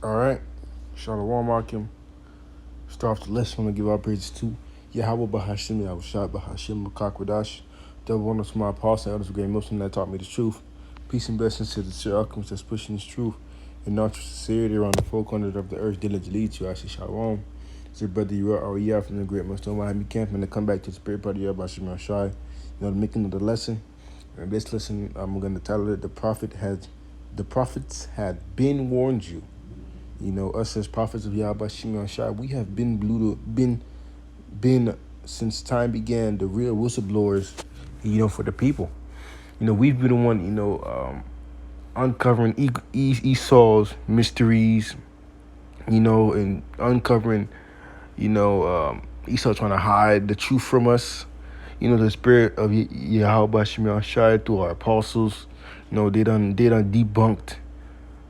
All right. Shalom Akim. Start off the lesson. I'm going to give our praises to Yahweh Bahashim, Yahushua Bahashim, Makakwadash. Devil one of my apostles and elders of great Muslim that taught me the truth. Peace and blessings to the sincere alchemists that's pushing this truth in not sincerity around the four corners of the earth, diligently to. I say Shalom. It's your brother Uriah from the great Muslim Miami camp, and to come back to the spirit party of Bashim Rashai. The making of the lesson. And this lesson, I'm going to title it, The Prophets Had Been Warned You. You know, us as prophets of Yahweh Shimon Shai, we have been since time began the real whistleblowers, for the people. We've been the one, uncovering Esau's mysteries, and uncovering, Esau trying to hide the truth from us. The spirit of Yahweh Shimon Shai through our apostles, they done debunked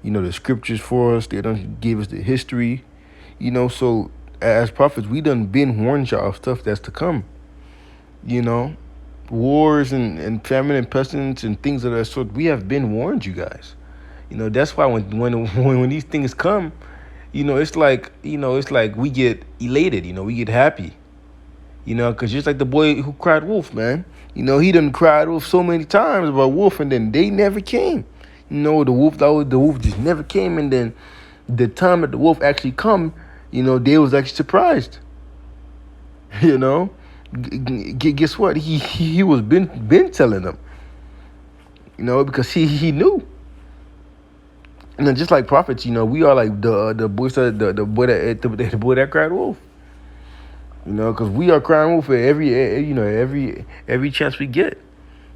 the scriptures for us. They done gave us the history, so as prophets, we done been warned y'all of stuff that's to come, wars and famine and pestilence and things of that sort. We have been warned, you guys. That's why when these things come, it's like we get elated, we get happy, because just like the boy who cried wolf, man, he done cried wolf so many times about wolf, and then they never came. The wolf just never came, and then the time that the wolf actually come, they was actually surprised. Guess what? He was been telling them, because he knew. And then just like prophets, we are like the boy that cried wolf. Because we are crying wolf for every chance we get.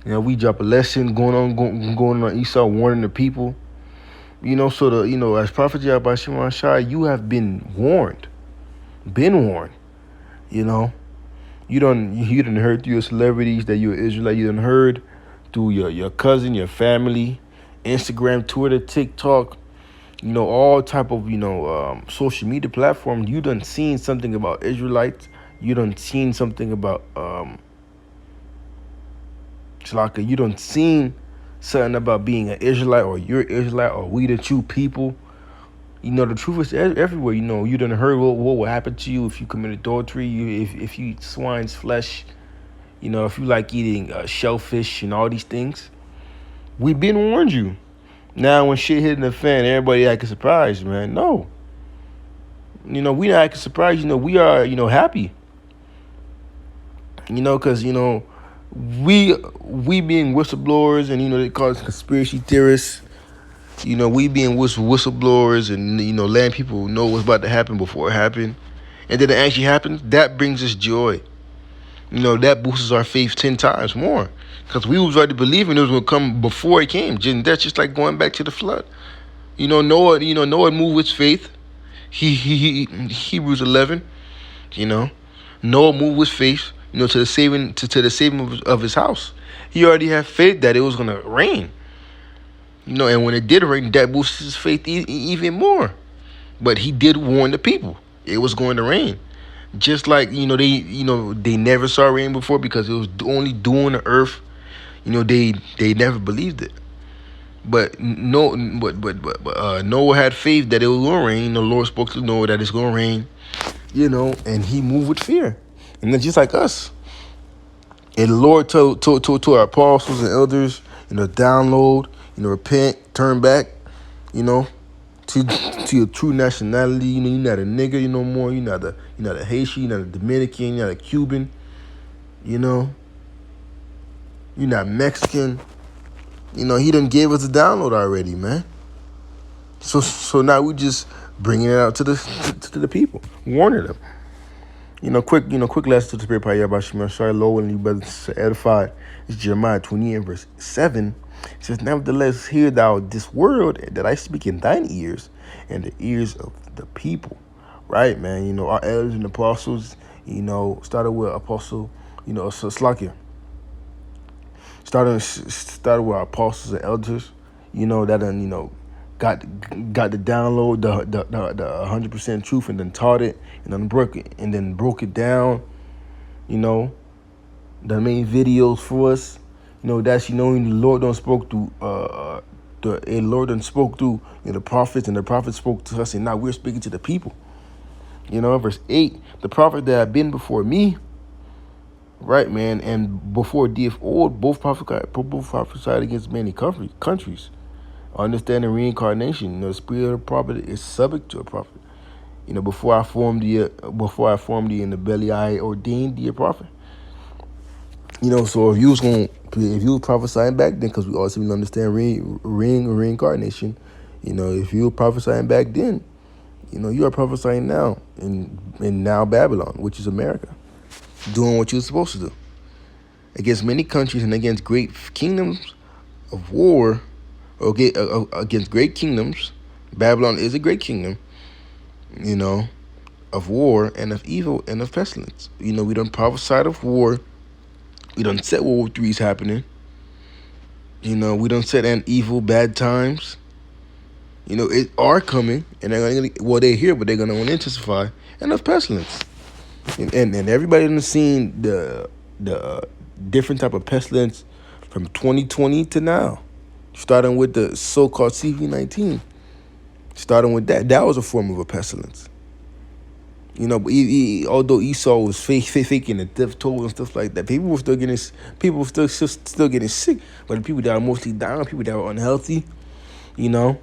We drop a lesson going on Esau, warning the people. So as Prophet Yahweh Shimon Shai, you have been warned. You done heard through your celebrities that you're Israelite. You done heard through your cousin, your family, Instagram, Twitter, TikTok, all type of, social media platforms. You done seen something about Israelites. You done seen something about, Shalaka, you done seen something about being an Israelite, or you're Israelite, or we the true people. The truth is everywhere. You done heard what will happen to you if you commit adultery, if you eat swine's flesh, if you like eating shellfish and all these things. We've been warned you. Now when shit hitting the fan, everybody acting surprised, man. No. We not acting surprised. We are, happy. Because, we being whistleblowers, and, they call us conspiracy theorists. We being whistleblowers and, letting people know what's about to happen before it happened. And then it actually happens. That brings us joy. That boosts our faith 10 times more. Because we was already believing it was going to come before it came. That's just like going back to the flood. Noah moved with faith. Hebrews 11, Noah moved with faith, to the saving of his house. He already had faith that it was going to rain. And when it did rain, that boosted his faith even more. But he did warn the people it was going to rain. Just like, they never saw rain before because it was only dew on the earth. They never believed it. But Noah had faith that it was going to rain. The Lord spoke to Noah that it's going to rain, and he moved with fear. And then just like us. And the Lord told our apostles and elders, download, repent, turn back, to your true nationality. You're not a nigger, no more. You're not a Haitian, you're not a Dominican, you're not a Cuban, you're not Mexican. He done gave us a download already, man. So now we just bringing it out to the people, warning them. Quick lesson to the spirit power about Shema Shai, low and you brothers edified. It's Jeremiah 20 and verse 7. It says, nevertheless, hear thou this word that I speak in thine ears and the ears of the people. Right, man. Our elders and apostles, started with Apostle, Slakia. Started with our apostles and elders, that got the download, the 100% truth, and then taught it, and then broke it down. That made videos for us. That's the Lord don't spoke through the Lord done spoke through the prophets, and the prophets spoke to us, and now we're speaking to the people. Verse 8, the prophet that have been before me, right, man, and before thee of old, both prophesied against many countries. Understanding reincarnation, the spirit of the prophet is subject to a prophet. Before I formed thee in the belly, I ordained thee a prophet. So if you was prophesying back then, because we also understand reincarnation, if you were prophesying back then, you are prophesying now in now Babylon, which is America, doing what you're supposed to do against many countries and against great kingdoms of war. Okay, against great kingdoms. Babylon is a great kingdom, of war and of evil and of pestilence. We done prophesied of war. We done said World War III is happening. We done said and evil, bad times. It are coming, and they're here, but they're gonna intensify, and of pestilence. And everybody done seen the different type of pestilence from 2020 to now, starting with the so-called CV-19. Starting with that was a form of a pestilence. But although Esau was faking the death toll and stuff like that, people were still getting sick. But the people that are mostly down, people that are unhealthy, and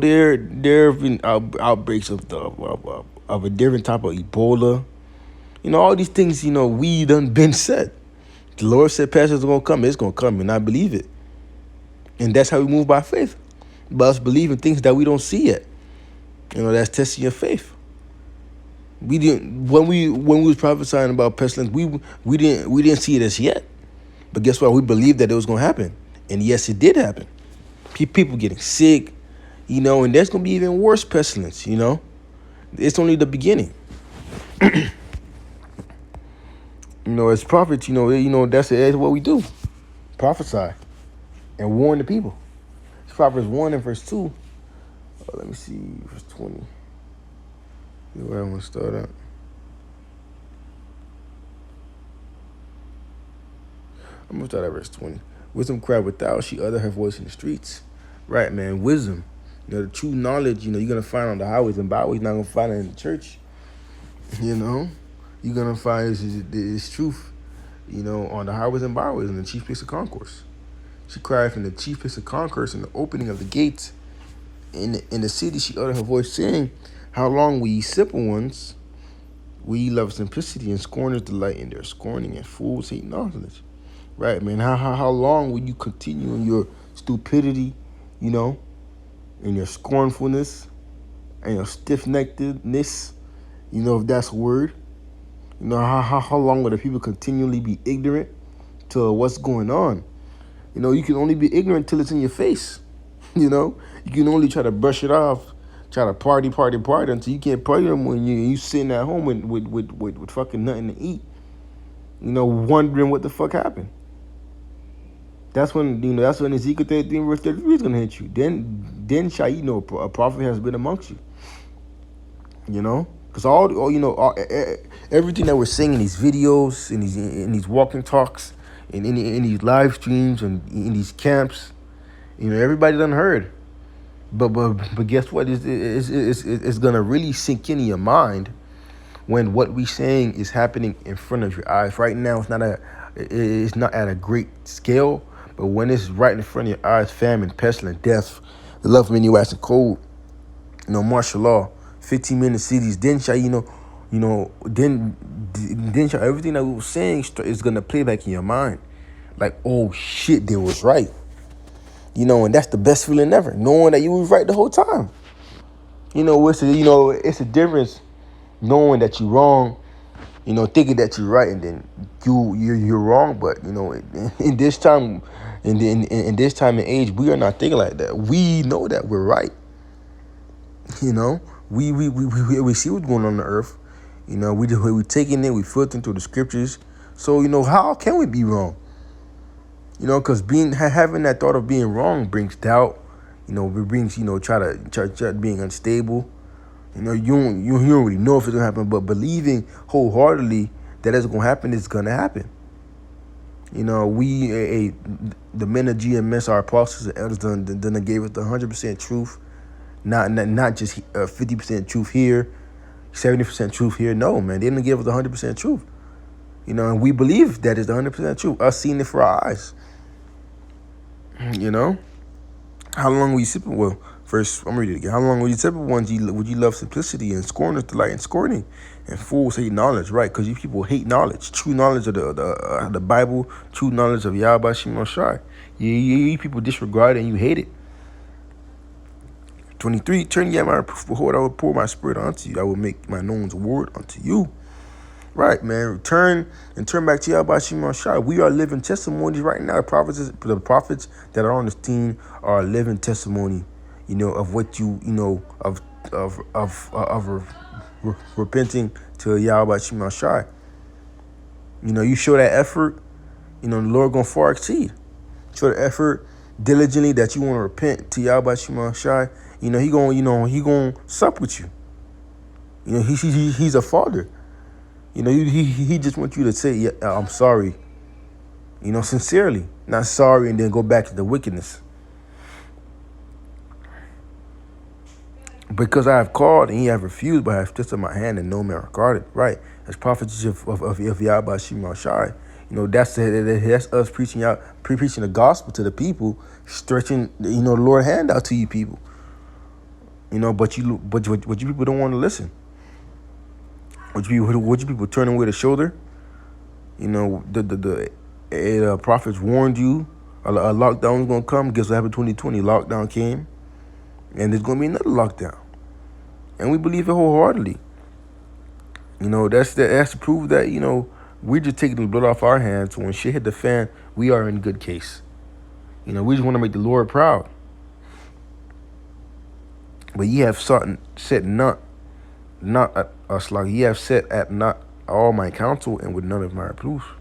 there have been outbreaks of a different type of Ebola. All these things, we done been said. The Lord said pastors are gonna come, it's gonna come, and I believe it. And that's how we move by faith. By us believing things that we don't see yet. That's testing your faith. We didn't when we was prophesying about pestilence, we didn't see it as yet. But guess what? We believed that it was gonna happen. And yes, it did happen. People getting sick, and there's gonna be even worse pestilence, It's only the beginning. As prophets, that's what we do. Prophesy and warn the people. It's Proverbs 1 and verse 2. Let me see, verse 20. Where I want to start at. I'm going to start at verse 20. Wisdom cried without, she uttered her voice in the streets. Right, man, wisdom. The true knowledge, you're going to find on the highways and byways. You're not going to find it in the church. You're going to find this truth, on the highways and byways in the chief place of concourse. She cried from the chief place of concourse in the opening of the gates. In the city, she uttered her voice, saying, how long will ye simple ones? Will ye love simplicity, and scorners delight in their scorning, and fools hate knowledge? Right, man. How long will you continue in your stupidity, in your scornfulness, and your stiff-neckedness, if that's a word? How long will the people continually be ignorant to what's going on? You can only be ignorant till it's in your face. You can only try to brush it off, try to party until you can't party anymore when you sitting at home with fucking nothing to eat. Wondering what the fuck happened. That's when Ezekiel 33 verse 33 is gonna hit you. Then shall you know a prophet has been amongst you. Because everything that we're saying in these videos, in these walking talks, in these live streams, and in these camps, everybody done heard. But guess what? It's gonna really sink into your mind when what we're saying is happening in front of your eyes. Right now, it's not at a great scale, but when it's right in front of your eyes, famine, pestilence, death, the love of many wax and cold, martial law, 15-minute cities, then shall then shall everything that we were saying is gonna play back in your mind, like, oh shit, they was right. And that's the best feeling ever, knowing that you was right the whole time. It's a difference knowing that you're wrong, thinking that you're right, and then you're wrong. But in this time, in this time and age, we are not thinking like that. We know that we're right. We see what's going on the earth. We taking it, we filtering through the scriptures. So how can we be wrong? Because having that thought of being wrong brings doubt. It brings try being unstable. You don't really know if it's gonna happen, but believing wholeheartedly that it's gonna happen, it's gonna happen. You know, the men of GMS, our apostles and elders, done gave us the 100% truth, not just 50% truth here, 70% truth here. No, man, they didn't give us the 100% truth. You know, and we believe that is the 100% truth. Us seeing it for our eyes. You know, how long were you sipping? Well, first I'm reading it again. How long were you sipping? Would you love simplicity and scorners delight in scorning, and fools hate knowledge, right? Because you people hate knowledge, true knowledge of the Bible, true knowledge of Yahweh Shimon Shai. You people disregard it and you hate it. 23, turn ye my behold, I will pour my spirit unto you. I will make my known's word unto you. Right, man. Return and turn back to Yahweh Shimon Shai. We are living testimonies right now. The prophets that are on this team are a living testimony, you know, of what of repenting to Yahweh Shimon Shai. You know, you show that effort, you know, the Lord gonna far exceed. Show the effort diligently that you want to repent to Yahweh Shimon Shai. You know, he gonna sup with you. You know, he's a father. You know, he just wants you to say, yeah, I'm sorry. You know, sincerely. Not sorry and then go back to the wickedness. Because I have called and ye have refused, but I have stretched up my hand and no man regarded. Right. As prophets of Yahweh Shimon Shai. You know, that's us preaching the gospel to the people, stretching, you know, the Lord's hand out to you people. You know, but you people don't want to listen. Would you people turning away the shoulder? You know, the prophets warned you a lockdown was gonna come. Guess what happened? 2020 lockdown came, and there's gonna be another lockdown, and we believe it wholeheartedly. You know, that's to prove that, you know, we're just taking the blood off our hands. So when shit hit the fan, we are in good case. You know, we just want to make the Lord proud. But ye have set not at us like ye have set at not all my counsel and with none of my reproof.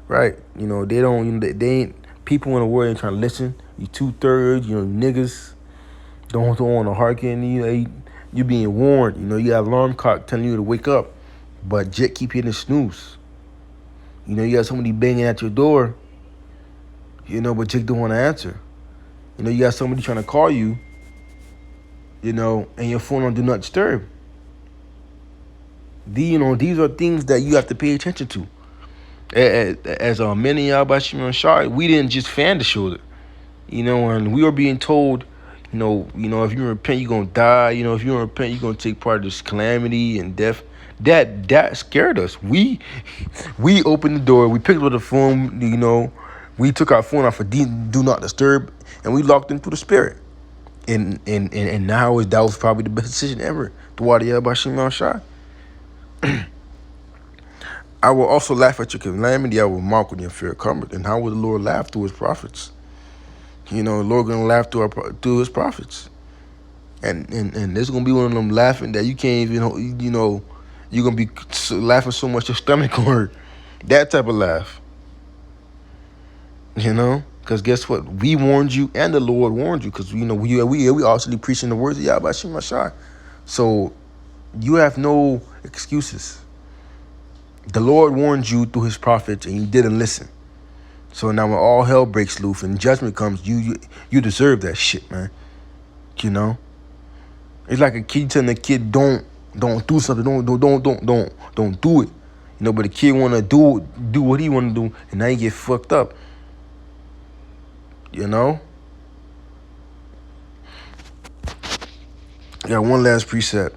Right? You know, they don't, you know, they ain't, people in the world ain't trying to listen. You 2/3, you know, niggas don't want to hearken. You being warned. You know, you got alarm clock telling you to wake up, but jet keep hitting snooze. You know, you got somebody banging at your door, you know, but Jake don't want to answer. You know, you got somebody trying to call you, you know, and your phone on do not disturb. You know, these are things that you have to pay attention to. As many Yahweh Shimon Shai, we didn't just fan the shoulder. You know, and we were being told, you know, if you repent, you're gonna die. You know, if you don't repent, you're gonna take part of this calamity and death. That scared us. We opened the door, we picked up the phone, you know, we took our phone off of do not disturb, and we locked into the spirit. And now that was probably the best decision ever to water Yahweh Shimon Shai. I will also laugh at your calamity. I will mock when your fear cometh. And how will the Lord laugh through his prophets? You know, the Lord gonna laugh through his prophets. And this is gonna be one of them laughing that you can't even, you know, you're gonna be laughing so much your stomach gonna hurt. That type of laugh. You know? Because guess what? We warned you and the Lord warned you, because, you know, we actually preaching the words of Yahweh Shimon Shai. So you have no excuses. The Lord warned you through his prophets and you didn't listen. So now when all hell breaks loose and judgment comes, you deserve that shit, man. You know? It's like a kid telling a kid don't do something, don't do it. You know, but the kid wanna do what he wanna do, and now you get fucked up. You know? Yeah, one last precept.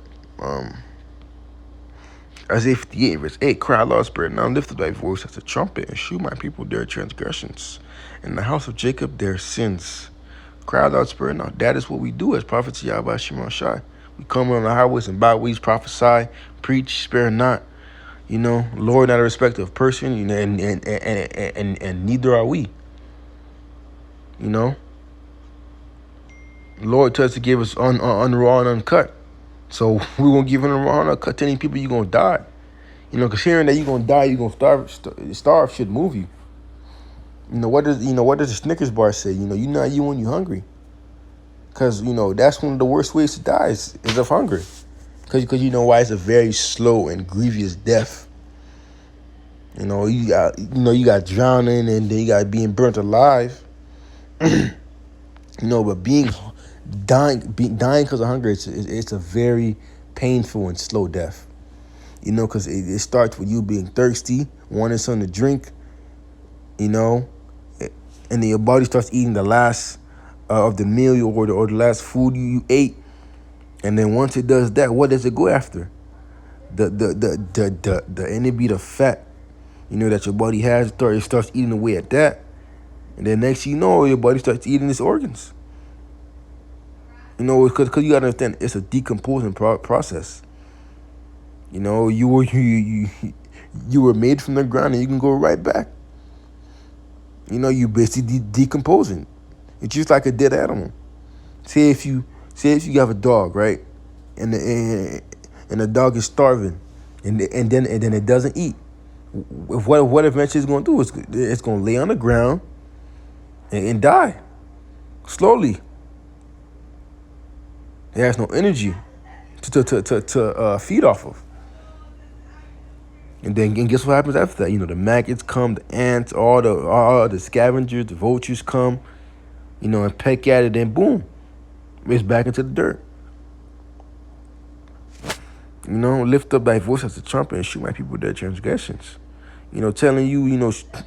Isaiah 58, verse 8, cry aloud, spirit, now lift up thy voice as a trumpet, and shew my people their transgressions, and the house of Jacob their sins. Cry aloud, spirit, now. That is what we do as prophets of Yahweh Shimon Shai. We come on the highways and byways, prophesy, preach, spare not. You know, Lord, not a respecter of person, you know, and neither are we. You know, Lord tells us to give us unraw and uncut. So we won't give unraw and uncut to any people. You're gonna die. You know, because hearing that you're gonna die, you're gonna starve should move you. You know what does the Snickers bar say? You know, you're not you when you're hungry. Because, you know, that's one of the worst ways to die is of hunger. Because you know why? It's a very slow and grievous death. You got drowning, and then you got being burnt alive. But dying because of hunger, it's a very painful and slow death. Because it starts with you being thirsty, wanting something to drink, and then your body starts eating the last of the meal or the last food you ate, and then once it does that, what does it go after? The NAB, the fat, that your body has, it starts eating away at that, and then next thing you know, your body starts eating its organs. Because you gotta understand, it's a decomposing process. You were made from the ground, and you can go right back. You basically decomposing. It's just like a dead animal. Say if you have a dog, right, and the dog is starving, and then it doesn't eat. What eventually it's going to do is it's going to lay on the ground and die slowly. It has no energy to feed off of. And guess what happens after that? The maggots come, the ants, all the scavengers, the vultures come, and peck at it, and boom, it's back into the dirt. Lift up thy voice as a trumpet and shoot my people their transgressions. Telling you,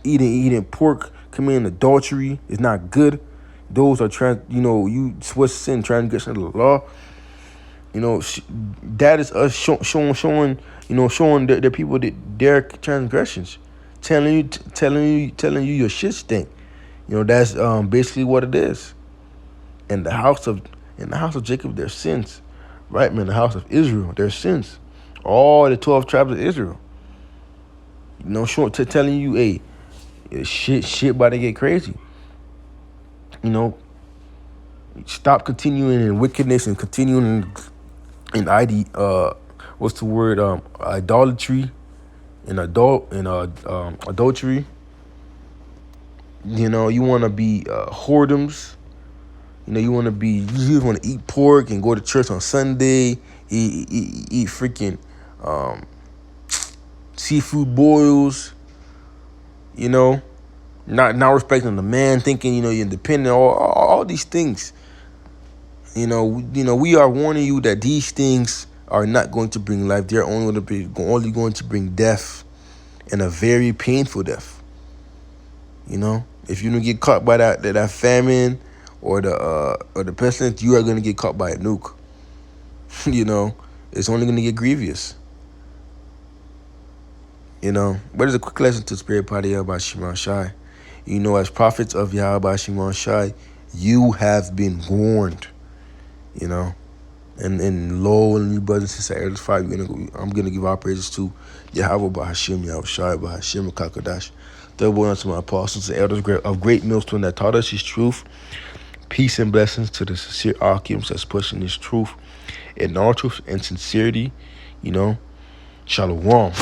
eating pork, committing adultery is not good. Those are you switch sin, transgression of the law. That is us showing the people their transgressions, telling you your shit stink. That's basically what it is. In the house of Jacob, their sins, right, man. The house of Israel, their sins, all the 12 tribes of Israel. Telling you, hey, shit about to get crazy. Stop continuing in wickedness and continuing in idolatry and adultery. You want to be whoredoms. You want to eat pork and go to church on Sunday, eat freaking seafood boils, not respecting the man, thinking, you're independent, all these things. We are warning you that these things are not going to bring life. They're only going to bring death, and a very painful death. If you don't get caught by that famine or the pestilence, you are going to get caught by a nuke. It's only going to get grievous. But it's a quick lesson to Spirit Party Yahweh Shimon Shai. As prophets of Yahweh Shimon Shai, you have been warned. And lo, and you brothers and sisters, Elders 5, I'm gonna give our praises to Yahweh Bahashim, Yahweh Shai, Bahashim, Kakodash. Third one unto my apostles and elders of great millstone that taught us his truth. Peace and blessings to the sincere Archims that's pushing his truth in all truth and sincerity. Shalom.